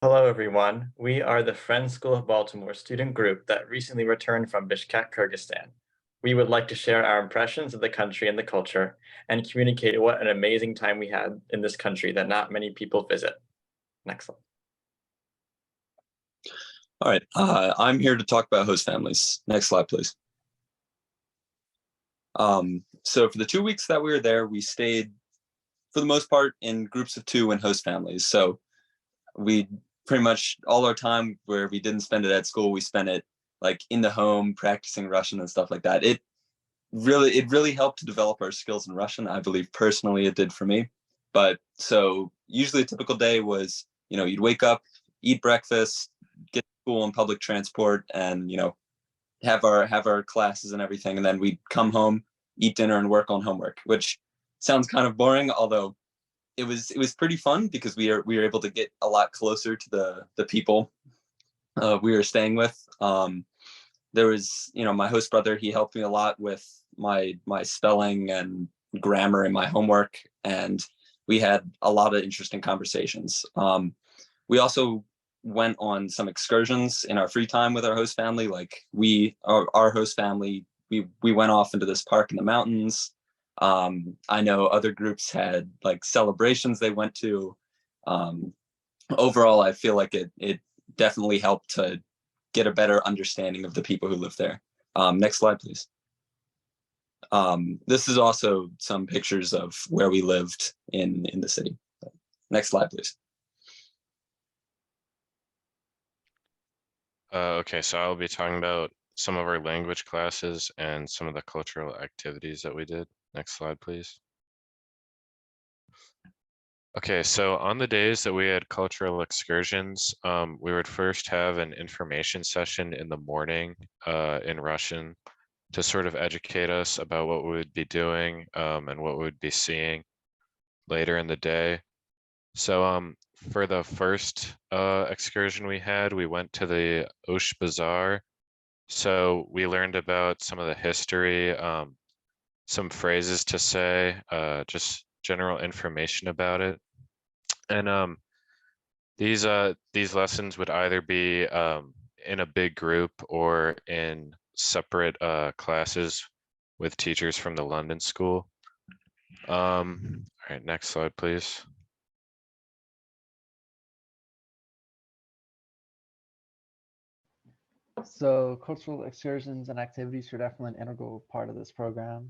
Hello, everyone. We are the Friends School of Baltimore student group that recently returned from Bishkek, Kyrgyzstan. We would like to share our impressions of the country and the culture and communicate what an amazing time we had in this country that not many people visit. Next slide. All right, I'm here to talk about host families. Next slide, please. So for the 2 weeks that we were there, we stayed, for the most part, in groups of 2 in host families. So we pretty much all our time where we didn't spend it at school, we spent it like in the home practicing Russian and stuff like that. It really helped to develop our skills in Russian. I believe personally it did for me. But so usually a typical day was, you'd wake up, eat breakfast, get to school on public transport, and have our classes and everything, and then we'd come home, eat dinner, and work on homework, which sounds kind of boring, although it was pretty fun because we were able to get a lot closer to the people we were staying with. There was, my host brother, he helped me a lot with my spelling and grammar in my homework, and we had a lot of interesting conversations. We also went on some excursions in our free time with our host family. Like our host family, we went off into this park in the mountains. I know other groups had like celebrations they went to. Overall, I feel like it definitely helped to get a better understanding of the people who live there. Next slide, please. This is also some pictures of where we lived in the city. Next slide, please. Okay, so I'll be talking about some of our language classes and some of the cultural activities that we did. Next slide, please. Okay, so on the days that we had cultural excursions, we would first have an information session in the morning in Russian to sort of educate us about what we would be doing and what we would be seeing later in the day. So for the first excursion we had, we went to the Osh Bazaar. So we learned about some of the history, some phrases to say, just general information about it. And these lessons would either be in a big group or in separate classes with teachers from the London School. All right, next slide, please. So cultural excursions and activities are definitely an integral part of this program.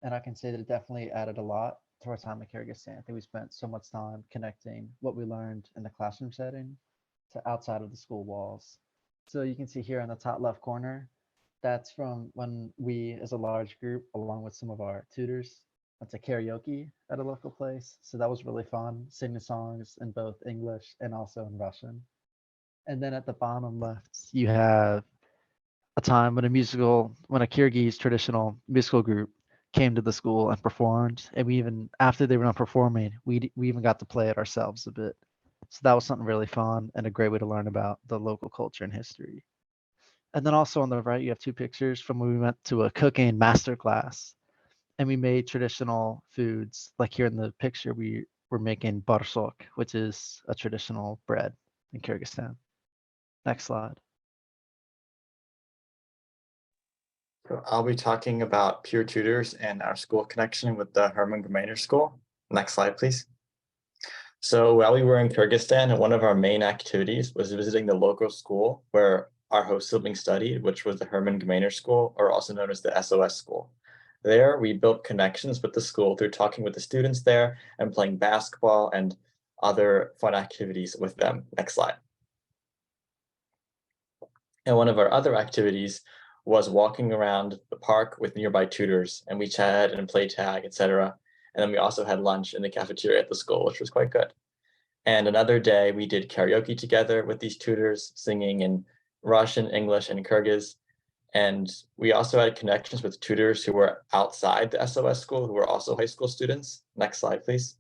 And I can say that it definitely added a lot to our time in Kyrgyzstan. I think we spent so much time connecting what we learned in the classroom setting to outside of the school walls. So you can see here in the top left corner, that's from when we as a large group, along with some of our tutors, went to karaoke at a local place. So that was really fun, singing songs in both English and also in Russian. And then at the bottom left, you have a time when a Kyrgyz traditional musical group came to the school and performed. And we even, after they were done performing, we even got to play it ourselves a bit. So that was something really fun and a great way to learn about the local culture and history. And then also on the right, you have 2 pictures from when we went to a cooking master class and we made traditional foods. Like here in the picture, we were making barsok, which is a traditional bread in Kyrgyzstan. Next slide. So I'll be talking about peer tutors and our school connection with the Hermann Gmeiner School. Next slide, please. So while we were in Kyrgyzstan, one of our main activities was visiting the local school where our host sibling studied, which was the Hermann Gmeiner School, or also known as the SOS School. There, we built connections with the school through talking with the students there and playing basketball and other fun activities with them. Next slide. And one of our other activities was walking around the park with nearby tutors, and we chatted and played tag, etc. And then we also had lunch in the cafeteria at the school, which was quite good. And another day we did karaoke together with these tutors, singing in Russian, English, and Kyrgyz. And we also had connections with tutors who were outside the SOS school, who were also high school students. Next slide, please.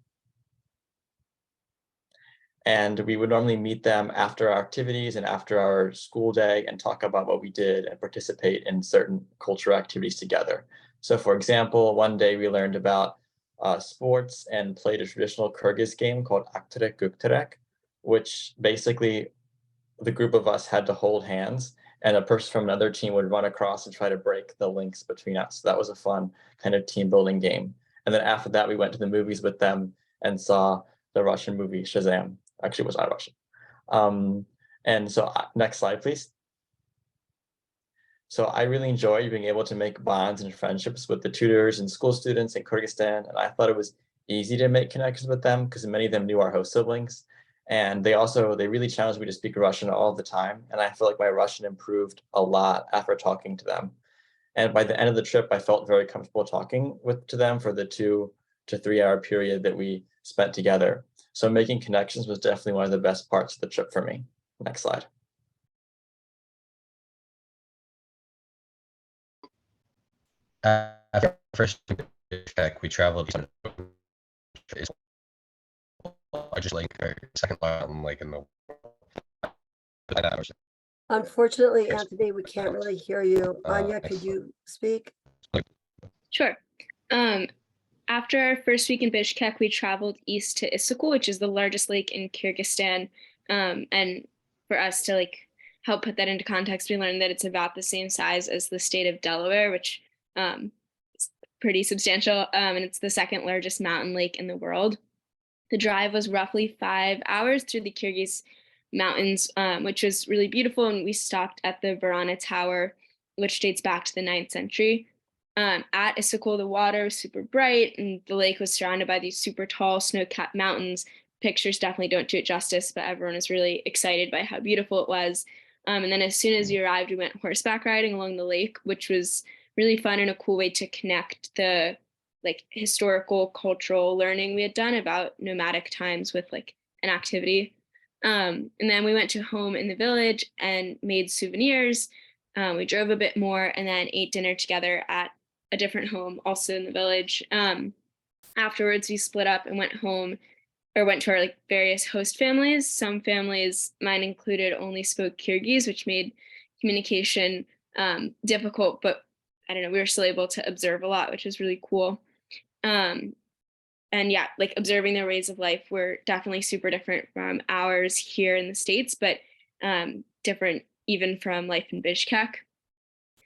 And we would normally meet them after our activities and after our school day and talk about what we did and participate in certain cultural activities together. So for example, one day we learned about sports and played a traditional Kyrgyz game called Akterek Gukterek, which basically the group of us had to hold hands and a person from another team would run across and try to break the links between us. So that was a fun kind of team building game. And then after that, we went to the movies with them and saw the Russian movie Shazam. Actually, it was not Russian. And so next slide, please. So I really enjoy being able to make bonds and friendships with the tutors and school students in Kyrgyzstan. And I thought it was easy to make connections with them because many of them knew our host siblings. And they really challenged me to speak Russian all the time. And I feel like my Russian improved a lot after talking to them. And by the end of the trip, I felt very comfortable talking to them for the 2 to 3 hour period that we spent together. So making connections was definitely one of the best parts of the trip for me. Next slide. After first Bishkek, we traveled largest lake or second mountain lake in the world. Unfortunately, Anthony, we can't really hear you. Anya, could you speak? Sure. After our first week in Bishkek, we traveled east to Issyk, which is the largest lake in Kyrgyzstan. And for us to help put that into context, we learned that it's about the same size as the state of Delaware, which is pretty substantial. And it's the second largest mountain lake in the world. The drive was roughly 5 hours through the Kyrgyz mountains, which was really beautiful. And we stopped at the Varana Tower, which dates back to the 9th century. At Issyk, the water was super bright and the lake was surrounded by these super tall snow-capped mountains. Pictures definitely don't do it justice, but everyone was really excited by how beautiful it was. And then as soon as we arrived, we went horseback riding along the lake, which was really fun and a cool way to connect the historical, cultural learning we had done about nomadic times with an activity. And then we went to home in the village and made souvenirs. We drove a bit more and then ate dinner together at a different home also in the village. Afterwards, we split up and went to our various host families. Some families, mine included, only spoke Kyrgyz, which made communication difficult, but I don't know, we were still able to observe a lot, which was really cool. And yeah, observing their ways of life were definitely super different from ours here in the States, but different even from life in Bishkek.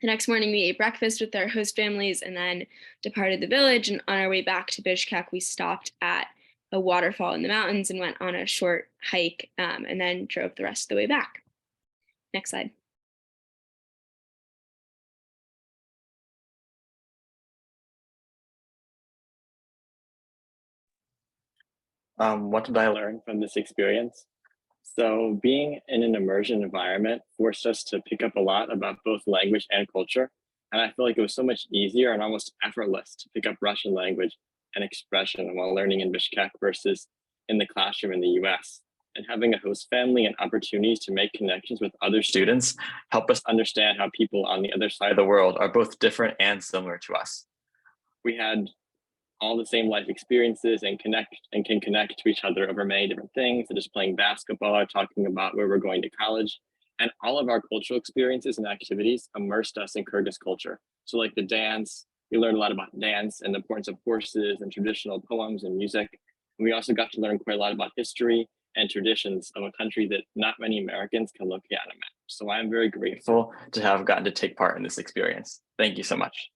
The next morning, we ate breakfast with our host families and then departed the village. And on our way back to Bishkek, we stopped at a waterfall in the mountains and went on a short hike and then drove the rest of the way back. Next slide. What did I learn from this experience? So being in an immersion environment forced us to pick up a lot about both language and culture. And I feel like it was so much easier and almost effortless to pick up Russian language and expression while learning in Bishkek versus in the classroom in the US. And having a host family and opportunities to make connections with other students help us understand how people on the other side of the world are both different and similar to us. We had all the same life experiences and can connect to each other over many different things, such as playing basketball or talking about where we're going to college. And all of our cultural experiences and activities immersed us in Kyrgyz culture. So the dance, we learned a lot about dance and the importance of horses and traditional poems and music. And we also got to learn quite a lot about history and traditions of a country that not many Americans can look at on a map. So I'm very grateful to have gotten to take part in this experience. Thank you so much.